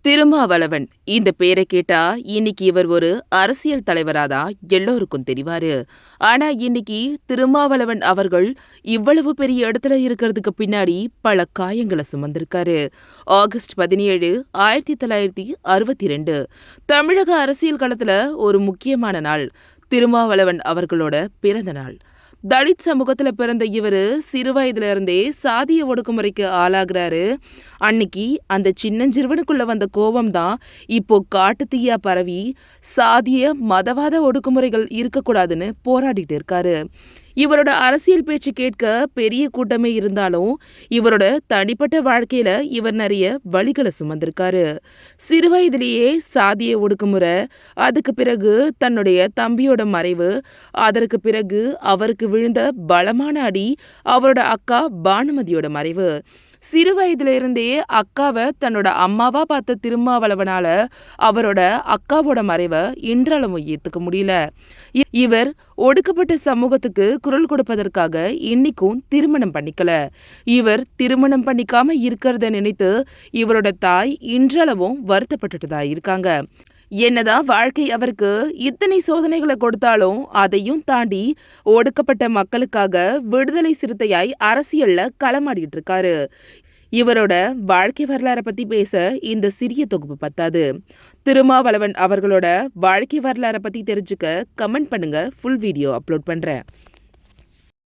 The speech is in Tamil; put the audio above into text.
திருமாவளவன் இந்த பேரை கேட்டா இன்னைக்கு இவர் ஒரு அரசியல் தலைவராதான் எல்லோருக்கும் தெரிவாரு. ஆனா இன்னைக்கு திருமாவளவன் அவர்கள் இவ்வளவு பெரிய இடத்துல இருக்கிறதுக்கு பின்னாடி பல காயங்களை சுமந்திருக்காரு. ஆகஸ்ட் 17, 1962 தமிழக அரசியல் களத்துல ஒரு முக்கியமான நாள். திருமாவளவன் அவர்களோட பிறந்த நாள். தலித் சமூகத்துல பிறந்த இவரு சிறு வயதுல இருந்தே சாதிய ஒடுக்குமுறைக்கு ஆளாகிறாரு. அன்னைக்கு அந்த சின்னஞ்சிறுவனுக்குள்ள வந்த கோபம் தான் இப்போ காட்டுத்தீயா பரவி சாதிய மதவாத ஒடுக்குமுறைகள் இருக்கக்கூடாதுன்னு போராடிட்டு இருக்காரு. இவரோட அரசியல் பேச்சு கேட்க பெரிய கூட்டமே இருந்தாலும் இவரோட தனிப்பட்ட வாழ்க்கையில இவர் நிறைய வலிகளை சுமந்திருக்காரு. சிறு வயதிலேயே சாதிய ஒடுக்குமுறை, அதுக்கு பிறகு தன்னுடைய தம்பியோட மறைவு, அதற்கு பிறகு அவருக்கு விழுந்த பலமான அடி அவரோட அக்கா பானுமதியோட மறைவு. சிறு வயதுல இருந்தே அக்காவை தன்னோட அம்மாவா பார்த்த திருமாவளவனால அவரோட அக்காவோட மறைவை இன்றளவும் ஏத்துக்க முடியல. இவர் ஒடுக்கப்பட்ட சமூகத்துக்கு குரல் கொடுப்பதற்காக இன்னைக்கும் திருமணம் பண்ணிக்கல. இவர் திருமணம் பண்ணிக்காம இருக்கிறத நினைத்து இவரோட தாய் இன்றளவும் வருத்தப்பட்டுட்டு தான் இருக்காங்க. என்னதான் வாழ்க்கை அவருக்கு இத்தனை சோதனைகளை கொடுத்தாலும் அதையும் தாண்டி ஒடுக்கப்பட்ட மக்களுக்காக விடுதலை சிறுத்தையாய் அரசியல்ல களமாடிட்டு இருக்காரு. இவரோட வாழ்க்கை வரலாறை பத்தி பேச இந்த சிறிய தொகுப்பு பத்தாது. திருமாவளவன் அவர்களோட வாழ்க்கை வரலாறை பத்தி தெரிஞ்சுக்க கமெண்ட் பண்ணுங்க. ஃபுல் வீடியோ அப்லோட் பண்றேன்.